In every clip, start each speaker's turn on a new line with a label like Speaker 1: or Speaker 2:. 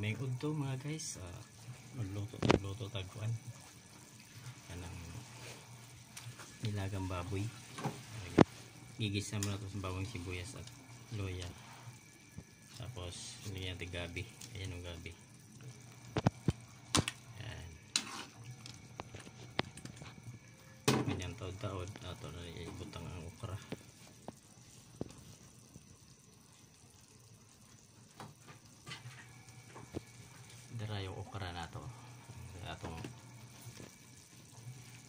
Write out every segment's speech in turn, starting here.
Speaker 1: May udto mga guys, magluto tagkuan kanang nilagang baboy. Gigisa mo na ito sa bawang sibuyas at loya, tapos nilagyan natin gabi. Ayan ang gabi. Ayan, ganyan taod-taod ato na ibutang ang okra. Yung okra na to atong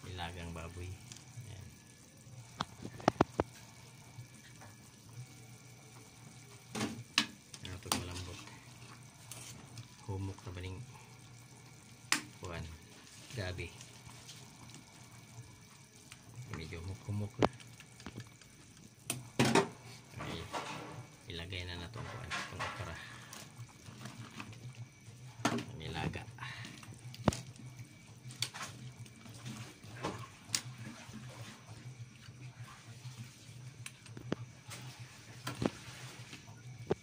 Speaker 1: nilagang baboy. Ayan. Ano ito malambot, humok na baling kuhan gabi, medyo humok na. Okay, ilagay na natin kuhan itong okra nilaga.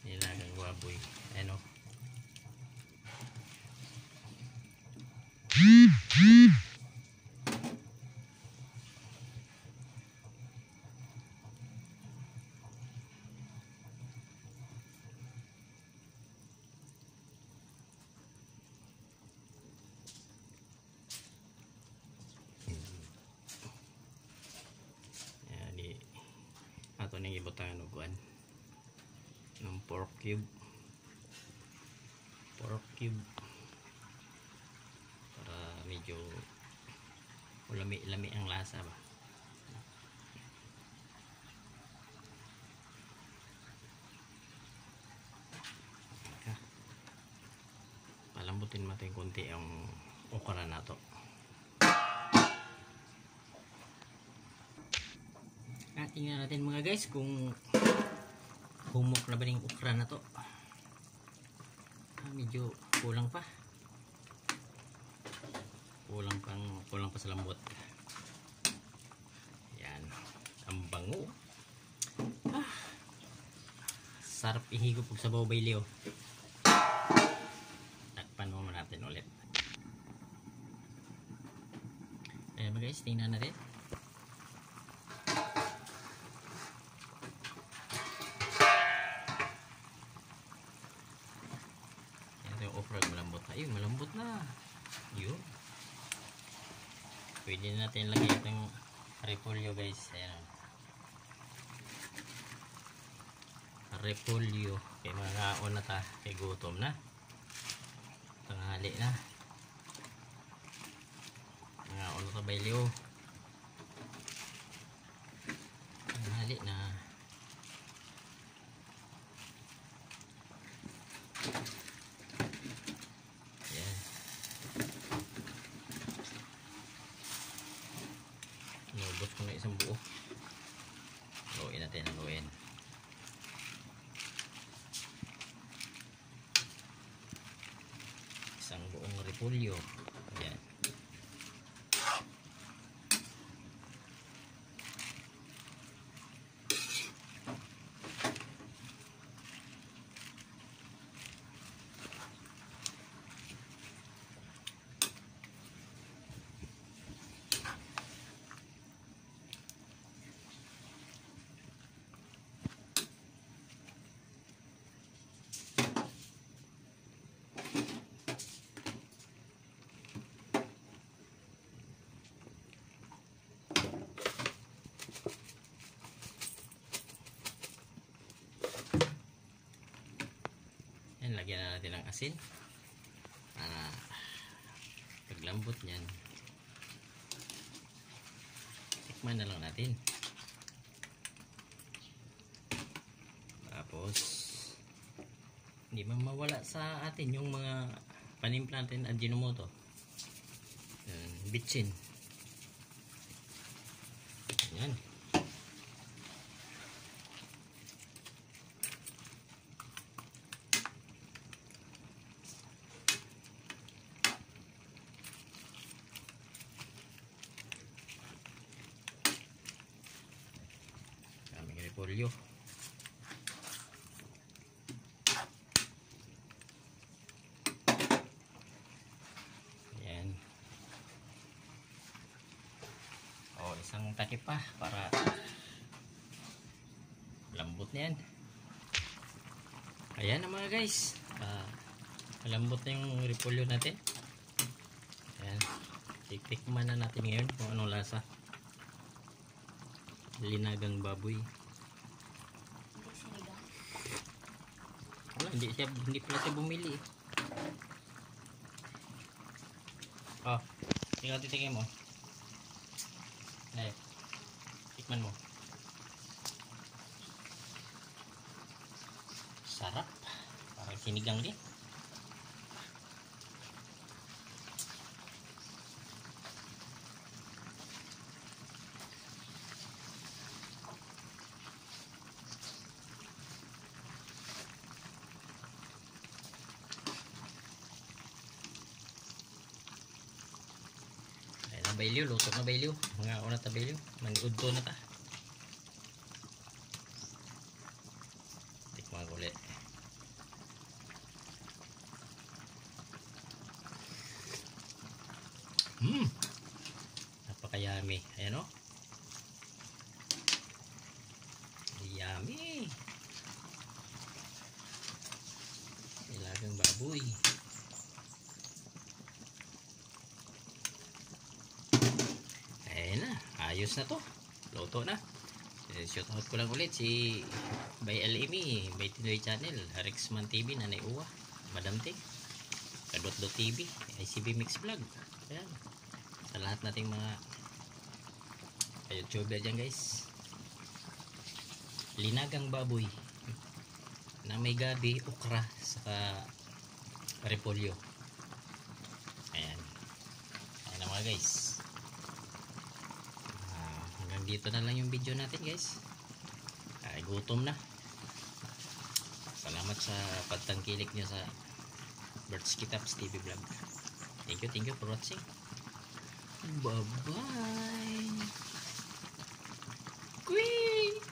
Speaker 1: Nilagang baboy. Ano? Ato nang ibutangan og kuan ng pork cube para medyo lami ang lasa ba. Palambutin natin konti ang okra na to. Tingnan natin mga guys kung humok na ba yung okra na to. Medyo kulang pa sa lambot. Yan, ang bango. Sarap ihigop sa sabaw bay leo. Takpan mo natin ulit. Ayan mga guys, tingnan natin. Malambot na. Ayun, malambot na. Yun. Pwede natin lagay itong repolyo guys. Ayan. Repolyo. Kaya mga kaon na ta. Kaya gutom na. Tanghali na. Mga kaon na ta baylyo. Tanghali na. Nubos ko na isang buo. Haluin natin, haluin. Isang buong repolyo. Ayan. Lagyan na natin ng asin para paglambot niyan. Tikman na lang natin. Tapos Hindi man mawala sa atin yung mga panimpla natin Ajinomoto. Bitchin. Yan. Kaming repolyo. Isang takip pa para lambot na yan. Ayan na mga guys, malambot na yung repolyo natin. Ayan, tiktikman na natin ngayon kung anong lasa. Linagang baboy. Wala, hindi pala siya bumili. Oh, tingnan titingin mo. Tikman mo. Sarap. Parang sinigang din. Bayliw, luto na bayliw. Mga una ta bayliw. Maniudto na ta. Tikman ko ulit. Napaka-yummy. Ayan o. Yummy. Nilagang baboy. Ayos na to. Luto na. Shout out ko lang ulit si by LME, by Tinoy Channel, Rexman TV, Nanay Uwa, Madam T, Kadot.do TV, ICB Mix Vlog. Ayan. Sa lahat nating mga YouTuber dyan guys. Linagang baboy na may gabi, okra, saka repolyo. Ayan. Ayan na mga guys. Dito na lang yung video natin guys. Ay gutom na. Salamat sa pagtangkilik nyo sa Bertsky Taps TV Vlog. Thank you for watching. Bye bye. Queen.